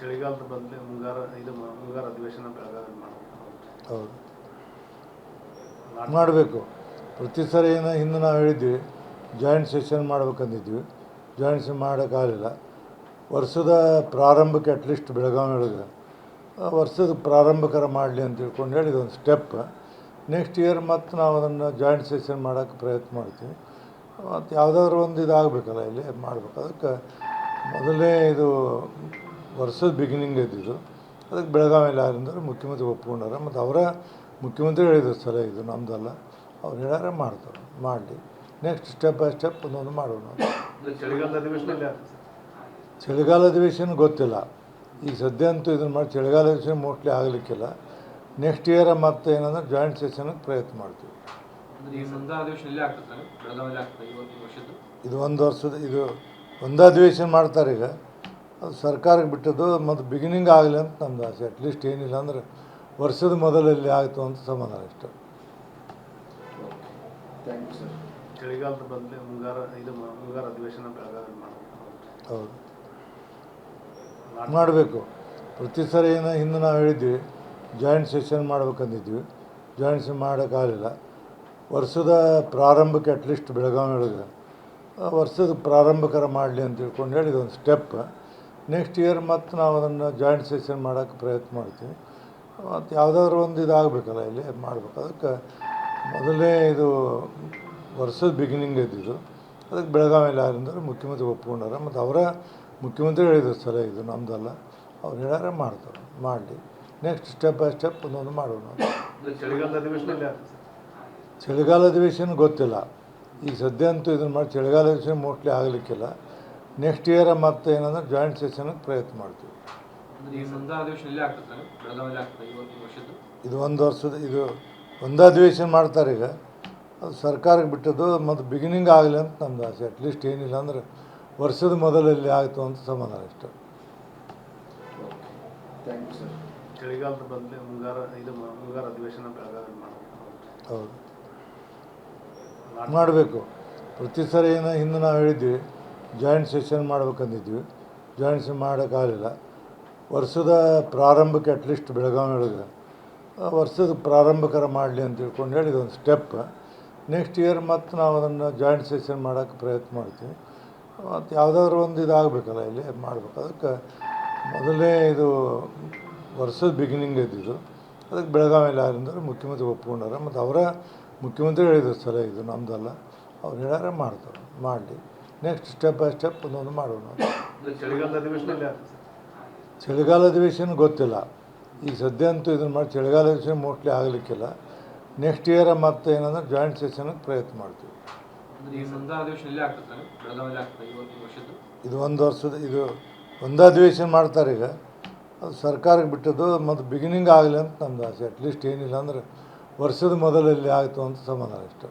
ಚಳಿಗಾಲದ ಬದಲು ಮುಂಗಾರು ಅಧಿವೇಶನ ಬೆಳಗಾವಿ ಹೌದು ಮಾಡಬೇಕು. ಪ್ರತಿ ಸರಿ ಹಿಂದೆ ನಾವು ಹೇಳಿದ್ವಿ ಜಾಯಿಂಟ್ ಸೆಷನ್ ಮಾಡ್ಬೇಕಂದಿದ್ವಿ. ಜಾಯಿಂಟ್ ಸೆಷನ್ ಮಾಡೋಕ್ಕಾಗಲಿಲ್ಲ. ವರ್ಷದ ಪ್ರಾರಂಭಕ್ಕೆ ಅಟ್ಲೀಸ್ಟ್ ಬೆಳಗಾವಿ ಒಳಗೆ ವರ್ಷದ ಪ್ರಾರಂಭಕರ ಮಾಡಲಿ ಅಂತ ತಿಳ್ಕೊಂಡು ಹೇಳಿ ಇದೊಂದು ಸ್ಟೆಪ್. ನೆಕ್ಸ್ಟ್ ಇಯರ್ ಮತ್ತು ನಾವು ಅದನ್ನು ಜಾಯಿಂಟ್ ಸೆಷನ್ ಮಾಡೋಕ್ಕೆ ಪ್ರಯತ್ನ ಮಾಡ್ತೀವಿ. ಮತ್ತು ಯಾವುದಾದ್ರೂ ಒಂದು ಇದಾಗಬೇಕಲ್ಲ ಇಲ್ಲಿ ಮಾಡಬೇಕು. ಅದಕ್ಕೆ ಮೊದಲೇ ಇದು ವರ್ಷದ ಬಿಗಿನಿಂಗ್ ಇದ್ದಿದ್ದು. ಅದಕ್ಕೆ ಬೆಳಗಾವಿಯಲ್ಲಿ ಯಾರಿಂದ್ರೆ ಮುಖ್ಯಮಂತ್ರಿ ಒಪ್ಕೊಂಡಾರ. ಮತ್ತು ಅವರ ಮುಖ್ಯಮಂತ್ರಿ ಹೇಳಿದ್ರು ಸಲ ಇದು ನಮ್ಮದಲ್ಲ, ಅವ್ರು ಹೇಳ್ಯಾರ ಮಾಡ್ತಾರೆ, ಮಾಡಲಿ. ನೆಕ್ಸ್ಟ್ ಸ್ಟೆಪ್ ಬೈ ಸ್ಟೆಪ್ ಒಂದೊಂದು ಮಾಡೋಣ. ಚಳಿಗಾಲ ಅಧಿವೇಶನ ಗೊತ್ತಿಲ್ಲ. ಈಗ ಸದ್ಯ ಅಂತೂ ಇದನ್ನು ಮಾಡಿ ಚಳಿಗಾಲ ಅಧಿವೇಶನ ಮೋಸ್ಟ್ಲಿ ಆಗಲಿಕ್ಕಿಲ್ಲ. ನೆಕ್ಸ್ಟ್ ಇಯರ್ ಮತ್ತೆ ಏನಂದ್ರೆ ಜಾಯಿಂಟ್ ಸೆಷನ್ಗೆ ಪ್ರಯತ್ನ ಮಾಡ್ತೀವಿ. ಇದು ಒಂದು ವರ್ಷದ ಇದು ಒಂದು ಅಧಿವೇಶನ ಮಾಡ್ತಾರೆ. ಈಗ ಅದು ಸರ್ಕಾರಕ್ಕೆ ಬಿಟ್ಟದ್ದು. ಮತ್ತು ಬಿಗಿನಿಂಗ್ ಆಗಲಿ ಅಂತ ನಮ್ದು ಆಸೆ. ಅಟ್ಲೀಸ್ಟ್ ಏನಿಲ್ಲ ಅಂದ್ರೆ ವರ್ಷದ ಮೊದಲಲ್ಲಿ ಆಯಿತು ಅಂತ ಸಮಾಧಾನ ಇಷ್ಟ. ಚಳಿಗಾಲದ ಬದಲು ಮುಂಗಾರು ಅಧಿವೇಶನ ಬೆಳಗಾವಿ ಹೌದು ಮಾಡಬೇಕು. ಪ್ರತಿ ಸರಿ ಹಿಂದೆ ನಾವು ಹೇಳಿದ್ವಿ ಜಾಯಿಂಟ್ ಸೆಷನ್ ಮಾಡ್ಬೇಕಂದಿದ್ವಿ. ಜಾಯಿಂಟ್ ಸೆಷನ್ ಮಾಡೋಕ್ಕಾಗಲಿಲ್ಲ. ವರ್ಷದ ಪ್ರಾರಂಭಕ್ಕೆ ಅಟ್ಲೀಸ್ಟ್ ಬೆಳಗಾವಿ ಒಳಗೆ ವರ್ಷದ ಪ್ರಾರಂಭಕರ ಮಾಡಲಿ ಅಂತ ತಿಳ್ಕೊಂಡು ಹೇಳಿ ಇದೊಂದು ಸ್ಟೆಪ್. ನೆಕ್ಸ್ಟ್ ಇಯರ್ ಮತ್ತು ನಾವು ಅದನ್ನು ಜಾಯಿಂಟ್ ಸೆಷನ್ ಮಾಡೋಕ್ಕೆ ಪ್ರಯತ್ನ ಮಾಡ್ತೀವಿ. ಮತ್ತು ಯಾವುದಾದ್ರೂ ಒಂದು ಇದಾಗಬೇಕಲ್ಲ ಇಲ್ಲಿ ಮಾಡಬೇಕು. ಅದಕ್ಕೆ ಮೊದಲೇ ಇದು ವರ್ಷದ ಬಿಗಿನಿಂಗ್ ಇದ್ದಿದ್ದು. ಅದಕ್ಕೆ ಬೆಳಗಾವಿಯಲ್ಲಿ ಯಾರಿಂದ್ರೆ ಮುಖ್ಯಮಂತ್ರಿ ಒಪ್ಕೊಂಡಾರ. ಮತ್ತು ಅವರ ಮುಖ್ಯಮಂತ್ರಿ ಹೇಳಿದ್ರು ಸಲ ಇದು ನಮ್ಮದಲ್ಲ, ಅವ್ರು ಹೇಳ್ಯಾರ ಮಾಡ್ತಾರೆ, ಮಾಡಲಿ. ನೆಕ್ಸ್ಟ್ ಸ್ಟೆಪ್ ಬೈ ಸ್ಟೆಪ್ ಒಂದೊಂದು ಮಾಡೋಣ. ಚಳಿಗಾಲ ಅಧಿವೇಶನ ಗೊತ್ತಿಲ್ಲ. ಈಗ ಸದ್ಯ ಅಂತೂ ಇದನ್ನು ಮಾಡಿ ಚಳಿಗಾಲ ಅಧಿವೇಶನ ಮೋಸ್ಟ್ಲಿ ಆಗಲಿಕ್ಕಿಲ್ಲ. ನೆಕ್ಸ್ಟ್ ಇಯರ್ ಮತ್ತೆ ಏನಂದ್ರೆ ಜಾಯಿಂಟ್ ಸೆಷನ್ಗೆ ಪ್ರಯತ್ನ ಮಾಡ್ತೀವಿ. ಇದು ಒಂದು ವರ್ಷದ ಇದು ಒಂದು ಅಧಿವೇಶನ ಮಾಡ್ತಾರೆ. ಈಗ ಅದು ಸರ್ಕಾರಕ್ಕೆ ಬಿಟ್ಟದ್ದು. ಮತ್ತು ಬಿಗಿನಿಂಗ್ ಆಗಲಿ ಅಂತ ನಮ್ದು ಆಸೆ. ಅಟ್ಲೀಸ್ಟ್ ಏನಿಲ್ಲ ಅಂದ್ರೆ ವರ್ಷದ ಮೊದಲಲ್ಲಿ ಆಯಿತು ಅಂತ ಸಮಾಧಾನ ಇಷ್ಟ. ಚಳಿಗಾಲದ ಬದಲು ಮುಂಗಾರು ಅಧಿವೇಶನ ಬೆಳಗಾವಿ ಹೌದು ಮಾಡಬೇಕು. ಪ್ರತಿ ಸರಿ ಹಿಂದೆ ನಾವು ಹೇಳಿದ್ವಿ ಜಾಯಿಂಟ್ ಸೆಷನ್ ಮಾಡ್ಬೇಕಂದಿದ್ವಿ. ಜಾಯಿಂಟ್ ಸೆಷನ್ ಮಾಡೋಕ್ಕಾಗಲಿಲ್ಲ. ವರ್ಷದ ಪ್ರಾರಂಭಕ್ಕೆ ಅಟ್ಲೀಸ್ಟ್ ಬೆಳಗಾವಿ ಒಳಗೆ ವರ್ಷದ ಪ್ರಾರಂಭಕರ ಮಾಡಲಿ ಅಂತ ತಿಳ್ಕೊಂಡು ಹೇಳಿ ಇದೊಂದು ಸ್ಟೆಪ್. ನೆಕ್ಸ್ಟ್ ಇಯರ್ ಮತ್ತು ನಾವು ಅದನ್ನು ಜಾಯಿಂಟ್ ಸೆಷನ್ ಮಾಡೋಕ್ಕೆ ಪ್ರಯತ್ನ ಮಾಡ್ತೀವಿ. ಮತ್ತು ಯಾವುದಾದ್ರೂ ಒಂದು ಇದಾಗಬೇಕಲ್ಲ ಇಲ್ಲಿ ಮಾಡಬೇಕು. ಅದಕ್ಕೆ ಮೊದಲೇ ಇದು ವರ್ಷದ ಬಿಗಿನಿಂಗ್ ಇದ್ದಿದ್ದು. ಅದಕ್ಕೆ ಬೆಳಗಾವಿಯಲ್ಲಿ ಯಾರಿಂದ್ರೆ ಮುಖ್ಯಮಂತ್ರಿ ಒಪ್ಕೊಂಡಾರ. ಮತ್ತು ಅವರ ಮುಖ್ಯಮಂತ್ರಿ ಹೇಳಿದ್ರು ಸಲ ಇದು ನಮ್ಮದಲ್ಲ, ಅವ್ರು ಹೇಳ್ಯಾರ ಮಾಡ್ತಾರೆ, ಮಾಡಲಿ. ನೆಕ್ಸ್ಟ್ ಸ್ಟೆಪ್ ಬೈ ಸ್ಟೆಪ್ ಒಂದೊಂದು ಮಾಡೋಣ. ಚಳಿಗಾಲ ಅಧಿವೇಶನ ಗೊತ್ತಿಲ್ಲ. ಈಗ ಸದ್ಯ ಅಂತೂ ಇದನ್ನು ಮಾಡಿ ಚಳಿಗಾಲ ಅಧಿವೇಶನ ಮೋಸ್ಟ್ಲಿ ಆಗಲಿಕ್ಕಿಲ್ಲ. ನೆಕ್ಸ್ಟ್ ಇಯರ್ ಮತ್ತೆ ಏನಂದ್ರೆ ಜಾಯಿಂಟ್ ಸೆಷನ್ಗೆ ಪ್ರಯತ್ನ ಮಾಡ್ತೀವಿ. ಇದು ಒಂದು ವರ್ಷದ ಇದು ಒಂದು ಅಧಿವೇಶನ ಮಾಡ್ತಾರೆ. ಈಗ ಅದು ಸರ್ಕಾರಕ್ಕೆ ಬಿಟ್ಟದ್ದು. ಮತ್ತು ಬಿಗಿನಿಂಗ್ ಆಗಲಿ ಅಂತ ನಮ್ದು ಆಸೆ. ಅಟ್ಲೀಸ್ಟ್ ಏನಿಲ್ಲ ಅಂದ್ರೆ ವರ್ಷದ ಮೊದಲಲ್ಲಿ ಆಯಿತು ಅಂತ ಸಮಾಧಾನ ಇಷ್ಟ.